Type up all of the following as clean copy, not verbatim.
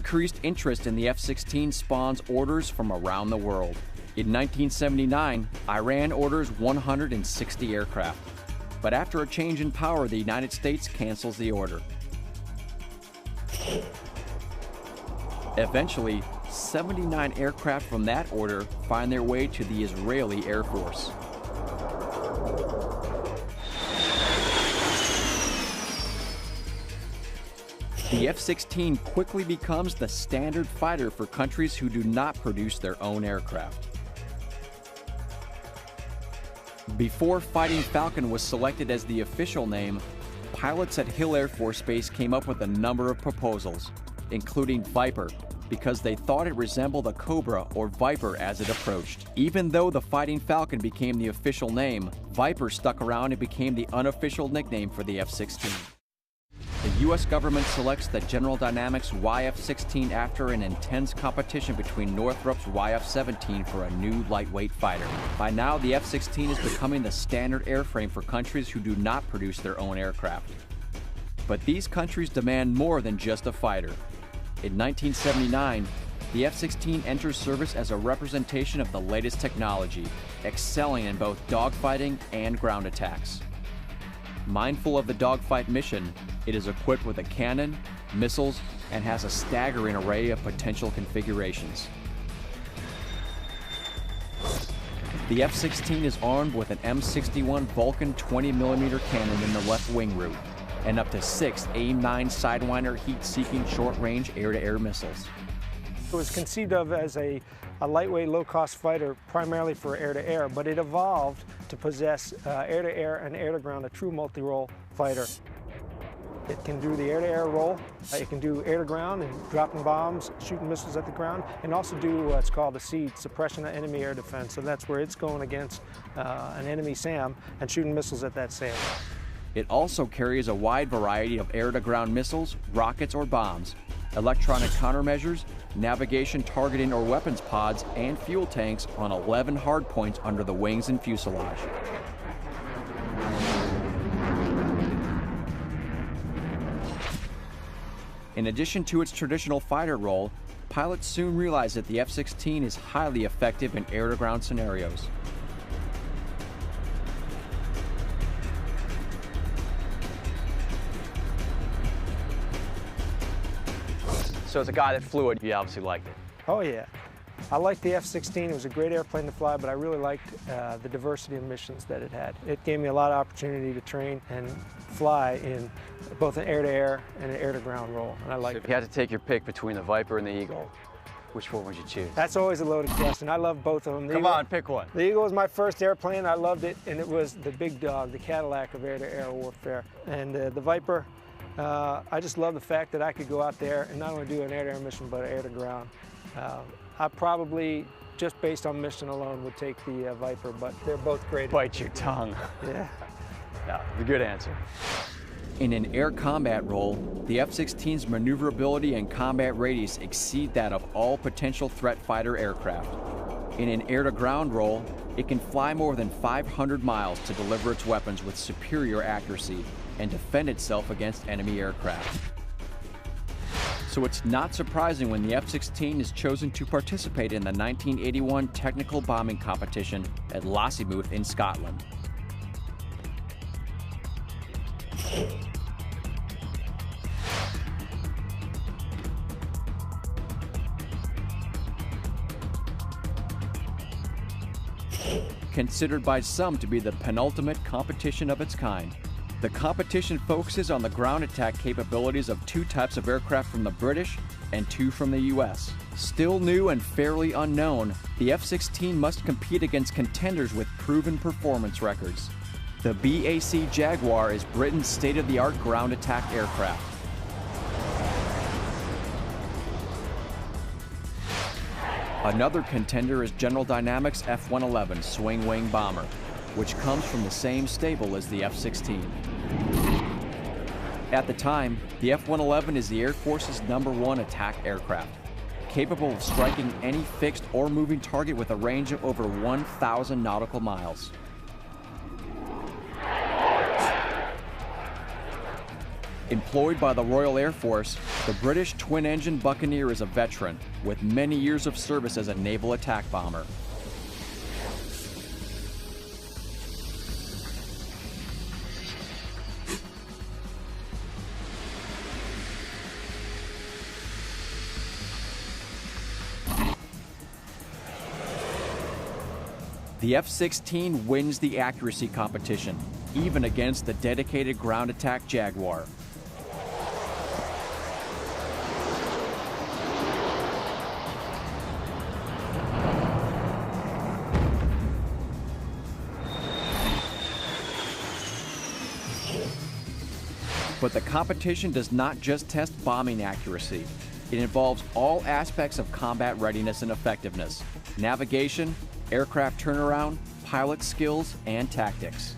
increased interest in the F-16 spawns orders from around the world. In 1979, Iran orders 160 aircraft. But after a change in power, the United States cancels the order. Eventually, 79 aircraft from that order find their way to the Israeli Air Force. The F-16 quickly becomes the standard fighter for countries who do not produce their own aircraft. Before Fighting Falcon was selected as the official name, pilots at Hill Air Force Base came up with a number of proposals, including Viper, because they thought it resembled a Cobra or Viper as it approached. Even though the Fighting Falcon became the official name, Viper stuck around and became the unofficial nickname for the F-16. The U.S. government selects the General Dynamics YF-16 after an intense competition between Northrop's YF-17 for a new lightweight fighter. By now, the F-16 is becoming the standard airframe for countries who do not produce their own aircraft. But these countries demand more than just a fighter. In 1979, the F-16 enters service as a representation of the latest technology, excelling in both dogfighting and ground attacks. Mindful of the dogfight mission, it is equipped with a cannon, missiles, and has a staggering array of potential configurations. The F-16 is armed with an M61 Vulcan 20mm cannon in the left wing root, and up to 6 AIM-9 Sidewinder heat-seeking short-range air-to-air missiles. It was conceived of as a lightweight, low-cost fighter primarily for air-to-air, but it evolved to possess air-to-air and air-to-ground, a true multi-role fighter. It can do the air-to-air role, it can do air-to-ground and dropping bombs, shooting missiles at the ground, and also do what's called a SEAD, suppression of enemy air defense. So that's where it's going against an enemy SAM and shooting missiles at that SAM. It also carries a wide variety of air-to-ground missiles, rockets, or bombs, electronic countermeasures, navigation, targeting, or weapons pods, and fuel tanks on 11 hardpoints under the wings and fuselage. In addition to its traditional fighter role, pilots soon realized that the F-16 is highly effective in air-to-ground scenarios. So as a guy that flew it, you obviously liked it. Oh yeah. I liked the F-16. It was a great airplane to fly, but I really liked the diversity of missions that it had. It gave me a lot of opportunity to train and fly in both an air-to-air and an air-to-ground role, and I liked it. If you had to take your pick between the Viper and the Eagle, which one would you choose? That's always a loaded question. I love both of them. Come on, pick one. The Eagle was my first airplane. I loved it, and it was the big dog, the Cadillac of air-to-air warfare. And the Viper, I just love the fact that I could go out there and not only do an air-to-air mission, but an air-to-ground. I probably, just based on mission alone, would take the Viper, but they're both great. Bite your tongue. Yeah. No, the good answer. In an air combat role, the F-16's maneuverability and combat radius exceed that of all potential threat fighter aircraft. In an air-to-ground role, it can fly more than 500 miles to deliver its weapons with superior accuracy and defend itself against enemy aircraft. So it's not surprising when the F-16 is chosen to participate in the 1981 technical bombing competition at Lossiemouth in Scotland. Considered by some to be the penultimate competition of its kind, the competition focuses on the ground attack capabilities of 2 types of aircraft from the British and 2 from the US. Still new and fairly unknown, the F-16 must compete against contenders with proven performance records. The BAC Jaguar is Britain's state-of-the-art ground attack aircraft. Another contender is General Dynamics F-111 swing-wing bomber, which comes from the same stable as the F-16. At the time, the F-111 is the Air Force's #1 attack aircraft, capable of striking any fixed or moving target with a range of over 1,000 nautical miles. Employed by the Royal Air Force, the British twin-engine Buccaneer is a veteran with many years of service as a naval attack bomber. The F-16 wins the accuracy competition, even against the dedicated ground attack Jaguar. But the competition does not just test bombing accuracy. It involves all aspects of combat readiness and effectiveness: navigation, aircraft turnaround, pilot skills, and tactics.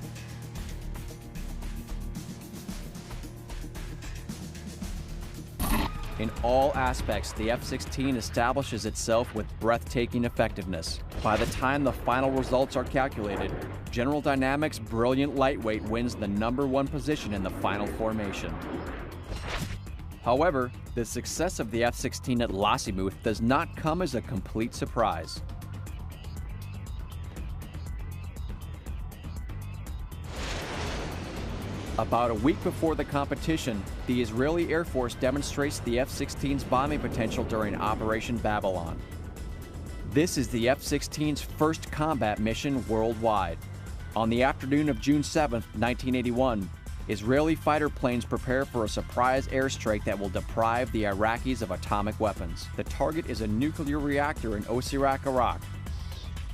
In all aspects, the F-16 establishes itself with breathtaking effectiveness. By the time the final results are calculated, General Dynamics' brilliant lightweight wins the #1 position in the final formation. However, the success of the F-16 at Lossiemouth does not come as a complete surprise. About a week before the competition, the Israeli Air Force demonstrates the F-16's bombing potential during Operation Babylon. This is the F-16's first combat mission worldwide. On the afternoon of June 7, 1981, Israeli fighter planes prepare for a surprise airstrike that will deprive the Iraqis of atomic weapons. The target is a nuclear reactor in Osirak, Iraq,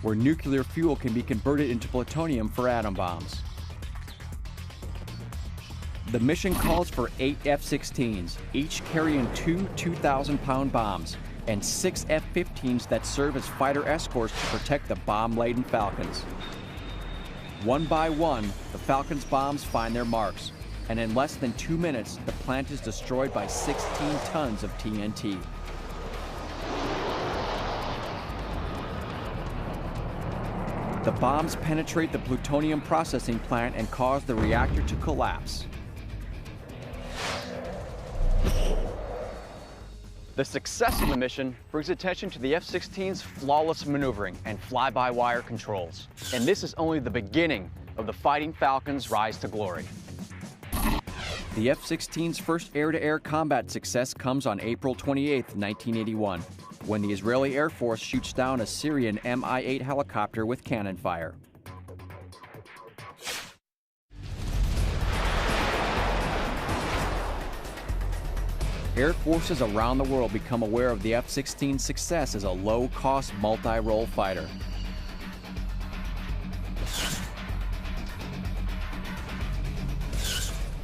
where nuclear fuel can be converted into plutonium for atom bombs. The mission calls for 8 F-16s, each carrying two 2,000-pound bombs, and 6 F-15s that serve as fighter escorts to protect the bomb-laden Falcons. One by one, the Falcon's bombs find their marks, and in less than 2 minutes, the plant is destroyed by 16 tons of TNT. The bombs penetrate the plutonium processing plant and cause the reactor to collapse. The success of the mission brings attention to the F-16's flawless maneuvering and fly-by-wire controls. And this is only the beginning of the Fighting Falcon's rise to glory. The F-16's first air-to-air combat success comes on April 28, 1981, when the Israeli Air Force shoots down a Syrian Mi-8 helicopter with cannon fire. Air forces around the world become aware of the F-16's success as a low-cost multi-role fighter.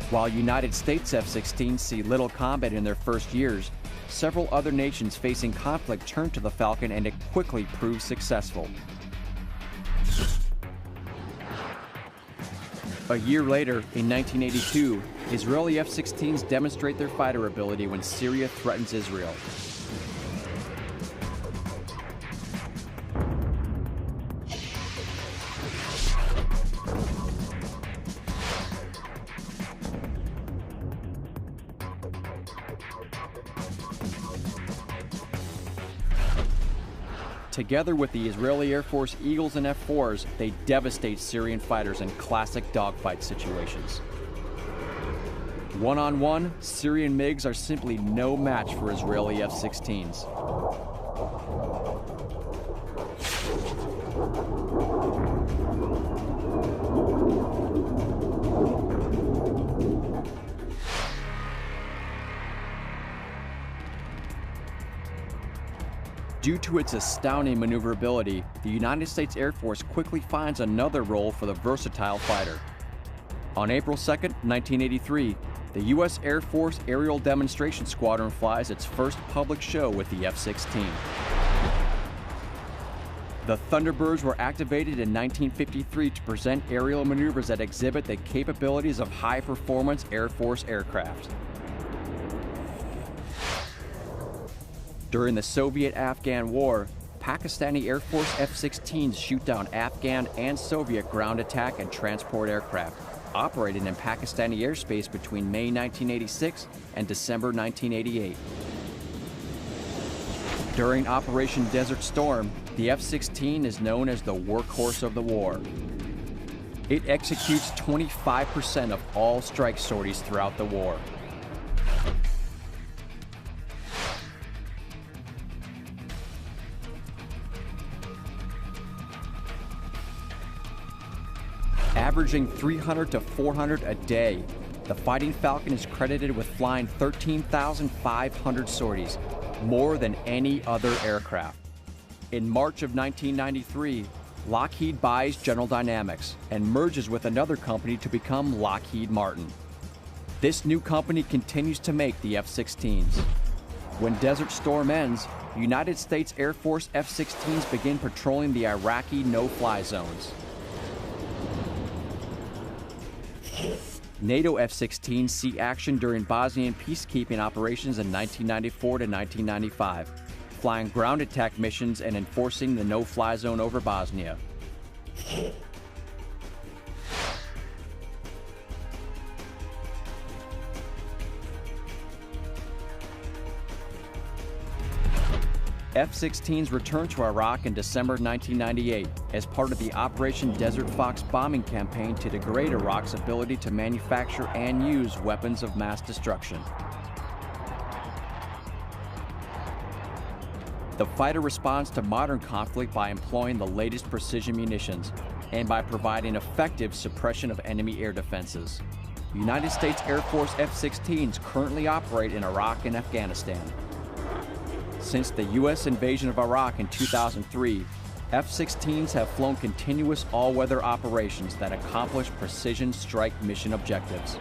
While United States F-16s see little combat in their first years, several other nations facing conflict turn to the Falcon and it quickly proves successful. A year later, in 1982, Israeli F-16s demonstrate their fighter ability when Syria threatens Israel. Together with the Israeli Air Force Eagles and F-4s, they devastate Syrian fighters in classic dogfight situations. One-on-one, Syrian MiGs are simply no match for Israeli F-16s. Due to its astounding maneuverability, the United States Air Force quickly finds another role for the versatile fighter. On April 2, 1983, the U.S. Air Force Aerial Demonstration Squadron flies its first public show with the F-16. The Thunderbirds were activated in 1953 to present aerial maneuvers that exhibit the capabilities of high-performance Air Force aircraft. During the Soviet-Afghan War, Pakistani Air Force F-16s shoot down Afghan and Soviet ground attack and transport aircraft, operated in Pakistani airspace between May 1986 and December 1988. During Operation Desert Storm, the F-16 is known as the workhorse of the war. It executes 25% of all strike sorties throughout the war. Averaging 300 to 400 a day, the Fighting Falcon is credited with flying 13,500 sorties, more than any other aircraft. In March of 1993, Lockheed buys General Dynamics and merges with another company to become Lockheed Martin. This new company continues to make the F-16s. When Desert Storm ends, United States Air Force F-16s begin patrolling the Iraqi no-fly zones. NATO F-16s see action during Bosnian peacekeeping operations in 1994 to 1995, flying ground attack missions and enforcing the no-fly zone over Bosnia. F-16s returned to Iraq in December 1998 as part of the Operation Desert Fox bombing campaign to degrade Iraq's ability to manufacture and use weapons of mass destruction. The fighter responds to modern conflict by employing the latest precision munitions and by providing effective suppression of enemy air defenses. United States Air Force F-16s currently operate in Iraq and Afghanistan. Since the U.S. invasion of Iraq in 2003, F-16s have flown continuous all-weather operations that accomplish precision strike mission objectives.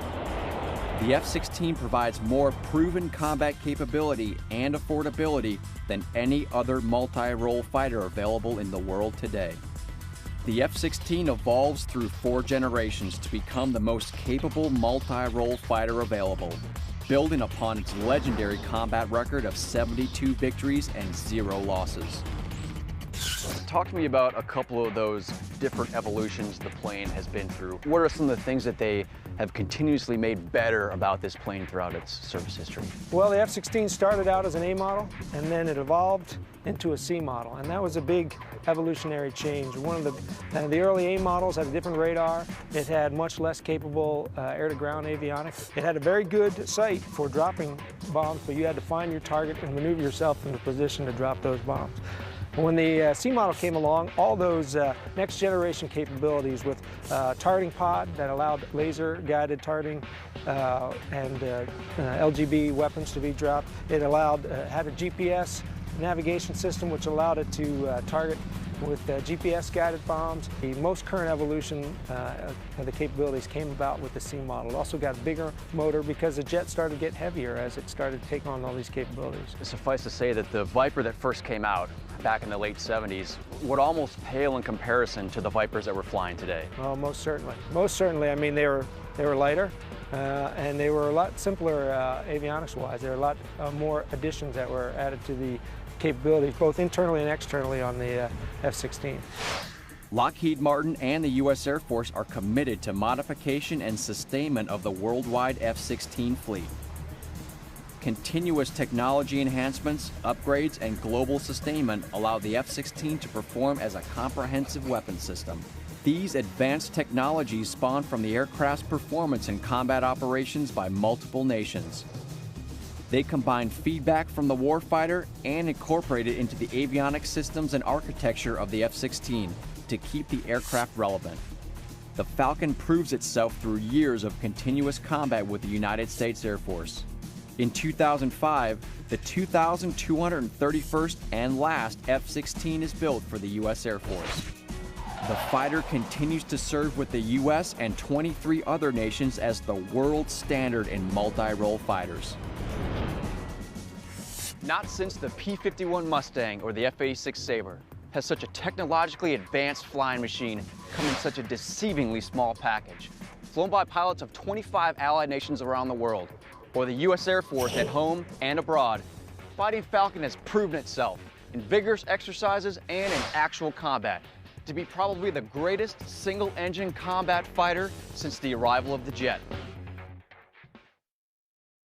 The F-16 provides more proven combat capability and affordability than any other multi-role fighter available in the world today. The F-16 evolves through 4 generations to become the most capable multi-role fighter available, building upon its legendary combat record of 72 victories and 0 losses. Talk to me about a couple of those different evolutions the plane has been through. What are some of the things that they have continuously made better about this plane throughout its service history? Well, the F-16 started out as an A model, and then it evolved into a C model, and that was a big evolutionary change. One of the early A models had a different radar. It had much less capable air-to-ground avionics. It had a very good sight for dropping bombs, but you had to find your target and maneuver yourself in the position to drop those bombs. When the C model came along, all those next generation capabilities with targeting pod that allowed laser-guided targeting and LGB weapons to be dropped. It allowed, had a GPS navigation system which allowed it to target with GPS-guided bombs. The most current evolution of the capabilities came about with the C model. It also got a bigger motor because the jet started to get heavier as it started to take on all these capabilities. Suffice to say that the Viper that first came out back in the late 70s would almost pale in comparison to the Vipers that we're flying today. Oh, most certainly. Most certainly. I mean, they were lighter and they were a lot simpler avionics-wise. There were a lot more additions that were added to the capabilities, both internally and externally on the F-16. Lockheed Martin and the U.S. Air Force are committed to modification and sustainment of the worldwide F-16 fleet. Continuous technology enhancements, upgrades, and global sustainment allow the F-16 to perform as a comprehensive weapon system. These advanced technologies spawn from the aircraft's performance in combat operations by multiple nations. They combine feedback from the warfighter and incorporate it into the avionics systems and architecture of the F-16 to keep the aircraft relevant. The Falcon proves itself through years of continuous combat with the United States Air Force. In 2005, the 2,231st and last F-16 is built for the U.S. Air Force. The fighter continues to serve with the U.S. and 23 other nations as the world standard in multi-role fighters. Not since the P-51 Mustang or the F-86 Sabre has such a technologically advanced flying machine come in such a deceivingly small package. Flown by pilots of 25 allied nations around the world, or the U.S. Air Force at home and abroad, Fighting Falcon has proven itself in vigorous exercises and in actual combat to be probably the greatest single-engine combat fighter since the arrival of the jet.